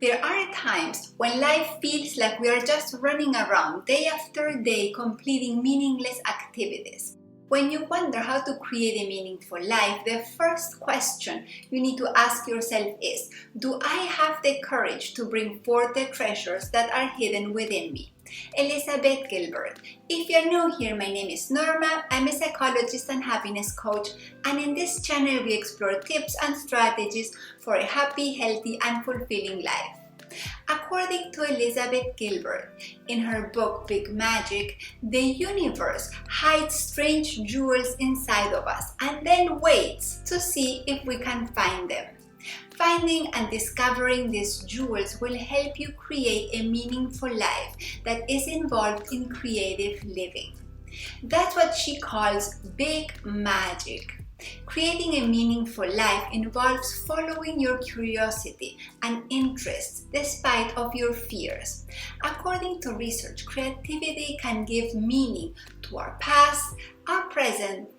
There are times when life feels like we are just running around day after day completing meaningless activities. When you wonder how to create a meaningful life, the first question you need to ask yourself is, do I have the courage to bring forth the treasures that are hidden within me? Elizabeth Gilbert. If you're new here, my name is Norma. I'm a psychologist and happiness coach, and in this channel we explore tips and strategies for a happy, healthy, and fulfilling life. According to Elizabeth Gilbert, in her book Big Magic, the universe hides strange jewels inside of us and then waits to see if we can find them. Finding and discovering these jewels will help you create a meaningful life that is involved in creative living. That's what she calls big magic. Creating a meaningful life involves following your curiosity and interests despite of your fears. According to research, creativity can give meaning to our past, our present,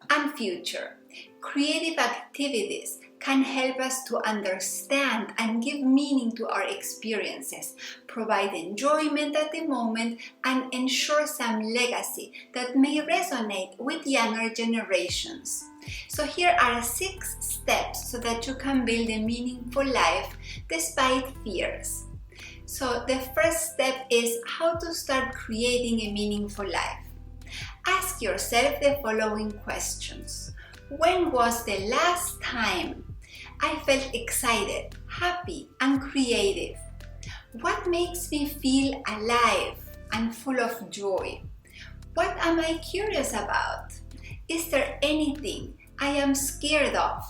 and future. Creative activities can help us to understand and give meaning to our experiences, provide enjoyment at the moment, and ensure some legacy that may resonate with younger generations. So here are 6 steps so that you can build a meaningful life despite fears. So the first step is how to start creating a meaningful life. Ask yourself the following questions. When was the last time I felt excited, happy, and creative? What makes me feel alive and full of joy? What am I curious about? Is there anything I am scared of?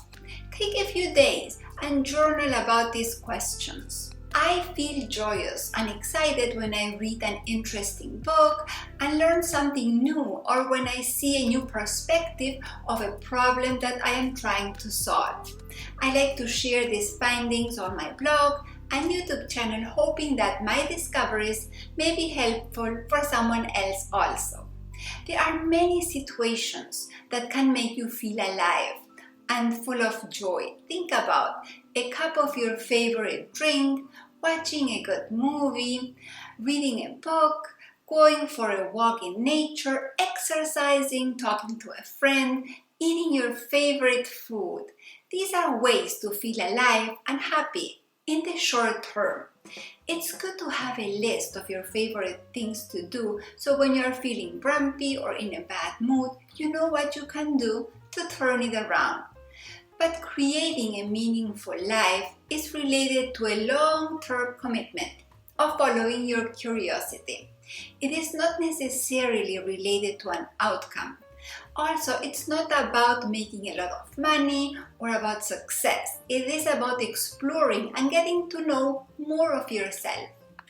Take a few days and journal about these questions. I feel joyous and excited when I read an interesting book and learn something new, or when I see a new perspective of a problem that I am trying to solve. I like to share these findings on my blog and YouTube channel, hoping that my discoveries may be helpful for someone else also. There are many situations that can make you feel alive and full of joy. Think about a cup of your favorite drink, watching a good movie, reading a book, going for a walk in nature, exercising, talking to a friend, eating your favorite food. These are ways to feel alive and happy in the short term. It's good to have a list of your favorite things to do, so when you're feeling grumpy or in a bad mood, you know what you can do to turn it around. But creating a meaningful life is related to a long-term commitment of following your curiosity. It is not necessarily related to an outcome. Also, it's not about making a lot of money or about success. It is about exploring and getting to know more of yourself.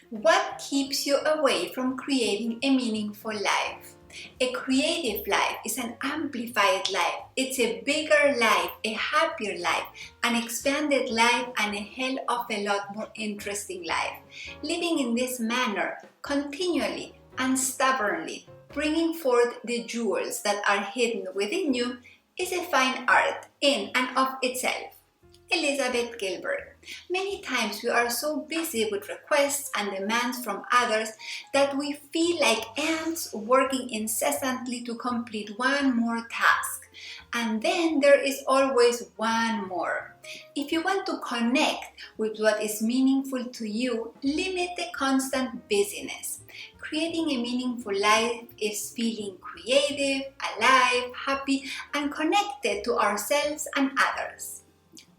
What keeps you away from creating a meaningful life? A creative life is an amplified life. It's a bigger life, a happier life, an expanded life, and a hell of a lot more interesting life. Living in this manner, continually and stubbornly, bringing forth the jewels that are hidden within you, is a fine art in and of itself. Elizabeth Gilbert. Many times we are so busy with requests and demands from others that we feel like ants working incessantly to complete one more task. And then there is always one more. If you want to connect with what is meaningful to you, limit the constant busyness. Creating a meaningful life is feeling creative, alive, happy, and connected to ourselves and others.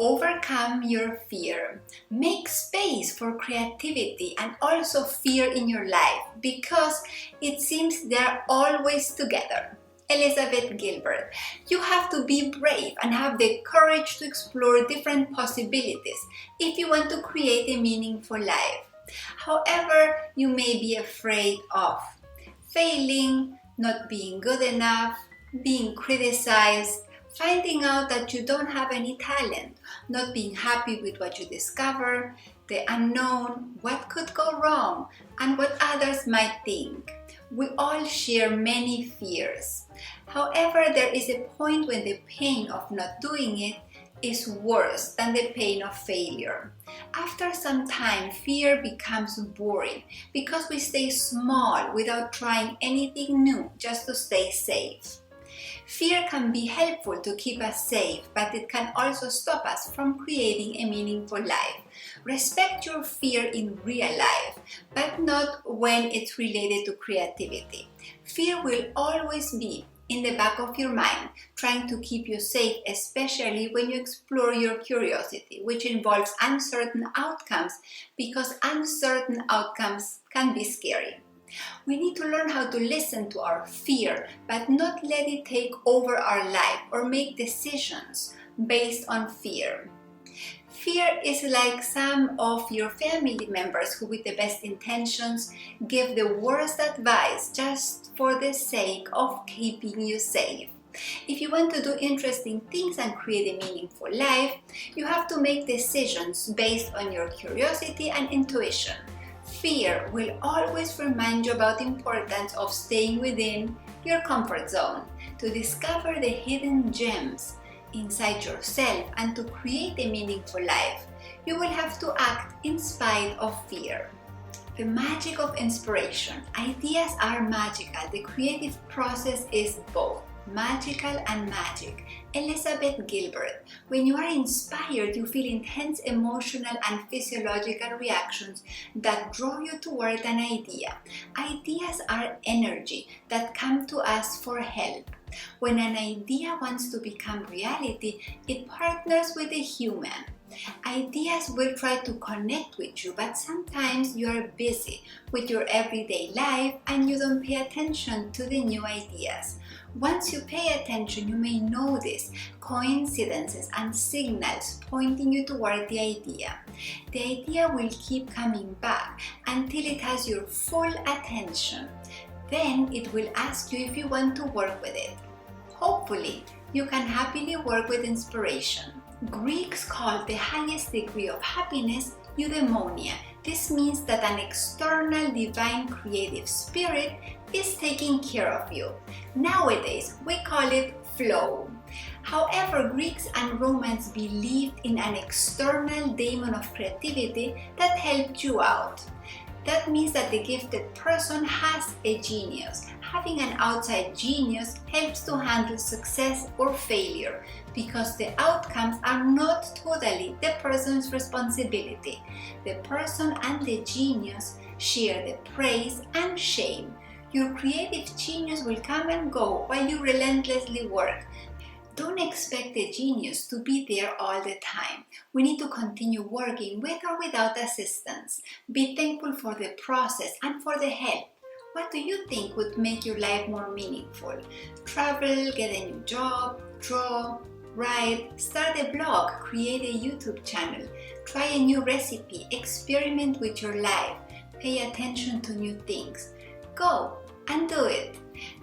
Overcome your fear. Make space for creativity and also fear in your life, because it seems they're always together. Elizabeth Gilbert. You have to be brave and have the courage to explore different possibilities if you want to create a meaningful life. However, you may be afraid of failing, not being good enough, being criticized, finding out that you don't have any talent, not being happy with what you discover, the unknown, what could go wrong, and what others might think. We all share many fears. However, there is a point when the pain of not doing it is worse than the pain of failure. After some time, fear becomes boring because we stay small without trying anything new just to stay safe. Fear can be helpful to keep us safe, but it can also stop us from creating a meaningful life. Respect your fear in real life, but not when it's related to creativity. Fear will always be in the back of your mind, trying to keep you safe, especially when you explore your curiosity, which involves uncertain outcomes, because uncertain outcomes can be scary. We need to learn how to listen to our fear, but not let it take over our life or make decisions based on fear. Fear is like some of your family members who, with the best intentions, give the worst advice just for the sake of keeping you safe. If you want to do interesting things and create a meaningful life, you have to make decisions based on your curiosity and intuition. Fear will always remind you about the importance of staying within your comfort zone to discover the hidden gems inside yourself and to create a meaningful life. You will have to act in spite of fear. The magic of inspiration. Ideas are magical. The creative process is both magical and magic. Elizabeth Gilbert. When you are inspired, you feel intense emotional and physiological reactions that draw you toward an idea. Ideas are energy that come to us for help. When an idea wants to become reality, it partners with a human. Ideas will try to connect with you, but sometimes you are busy with your everyday life and you don't pay attention to the new ideas. Once you pay attention, you may notice coincidences and signals pointing you toward the idea. The idea will keep coming back until it has your full attention. Then it will ask you if you want to work with it. Hopefully, you can happily work with inspiration. Greeks called the highest degree of happiness eudaimonia. This means that an external divine creative spirit is taking care of you. Nowadays, we call it flow. However, Greeks and Romans believed in an external daemon of creativity that helped you out. That means that the gifted person has a genius. Having an outside genius helps to handle success or failure because the outcomes are not totally the person's responsibility. The person and the genius share the praise and shame. Your creative genius will come and go while you relentlessly work. Don't expect the genius to be there all the time. We need to continue working with or without assistance. Be thankful for the process and for the help. What do you think would make your life more meaningful? Travel, get a new job, draw, write, start a blog, create a YouTube channel, try a new recipe, experiment with your life, pay attention to new things. Go and do it.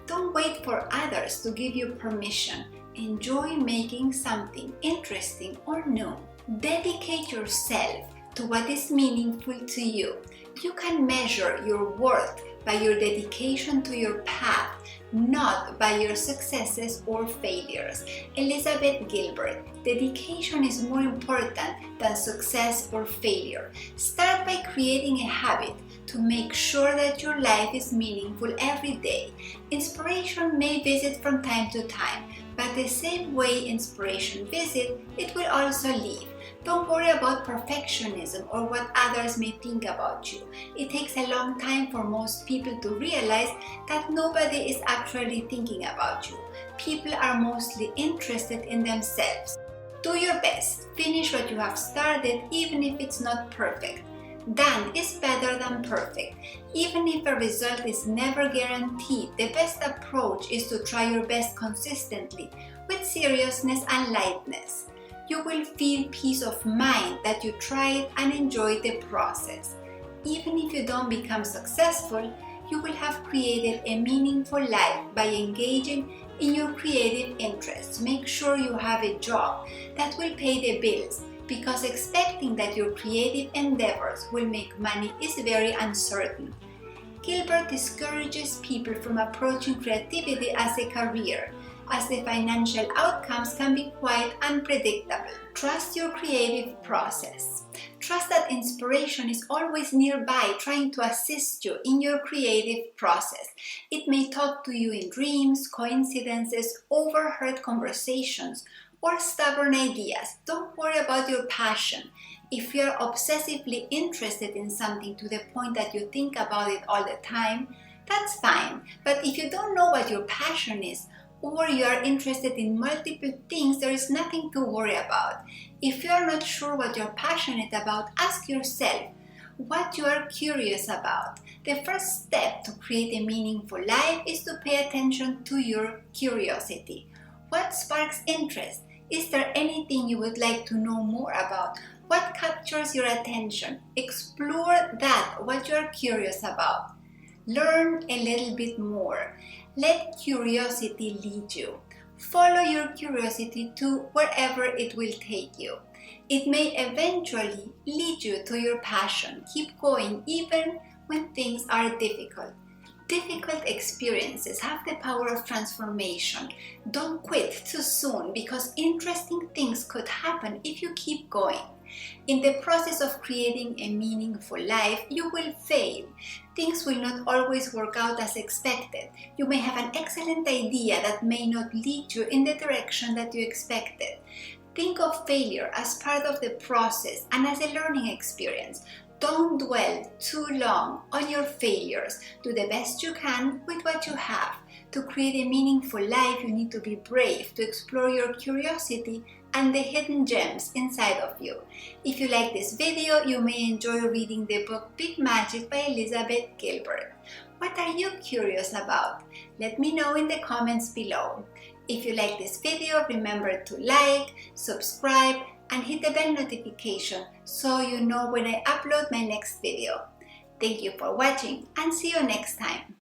Don't wait for others to give you permission. Enjoy making something interesting or new. Dedicate yourself to what is meaningful to you. You can measure your worth by your dedication to your path, not by your successes or failures. Elizabeth Gilbert. Dedication is more important than success or failure. Start by creating a habit to make sure that your life is meaningful every day. Inspiration may visit from time to time, but the same way inspiration visits, it will also leave. Don't worry about perfectionism or what others may think about you. It takes a long time for most people to realize that nobody is actually thinking about you. People are mostly interested in themselves. Do your best. Finish what you have started, even if it's not perfect. Done is better than perfect. Even if a result is never guaranteed, the best approach is to try your best consistently with seriousness and lightness. You will feel peace of mind that you tried and enjoyed the process. Even if you don't become successful, you will have created a meaningful life by engaging in your creative interests. Make sure you have a job that will pay the bills, because expecting that your creative endeavors will make money is very uncertain. Gilbert discourages people from approaching creativity as a career, as the financial outcomes can be quite unpredictable. Trust your creative process. Trust that inspiration is always nearby, trying to assist you in your creative process. It may talk to you in dreams, coincidences, overheard conversations, or stubborn ideas. Don't worry about your passion. If you're obsessively interested in something to the point that you think about it all the time, that's fine. But if you don't know what your passion is, or you are interested in multiple things, there is nothing to worry about. If you are not sure what you're passionate about, ask yourself what you are curious about. The first step to create a meaningful life is to pay attention to your curiosity. What sparks interest? Is there anything you would like to know more about? What captures your attention? Explore that, what you are curious about. Learn a little bit more. Let curiosity lead you. Follow your curiosity to wherever it will take you. It may eventually lead you to your passion. Keep going even when things are difficult. Difficult experiences have the power of transformation. Don't quit too soon because interesting things could happen if you keep going. In the process of creating a meaningful life, you will fail. Things will not always work out as expected. You may have an excellent idea that may not lead you in the direction that you expected. Think of failure as part of the process and as a learning experience. Don't dwell too long on your failures. Do the best you can with what you have. To create a meaningful life, you need to be brave, to explore your curiosity and the hidden gems inside of you. If you like this video, you may enjoy reading the book Big Magic by Elizabeth Gilbert. What are you curious about? Let me know in the comments below. If you like this video, remember to like, subscribe, and hit the bell notification so you know when I upload my next video. Thank you for watching and see you next time.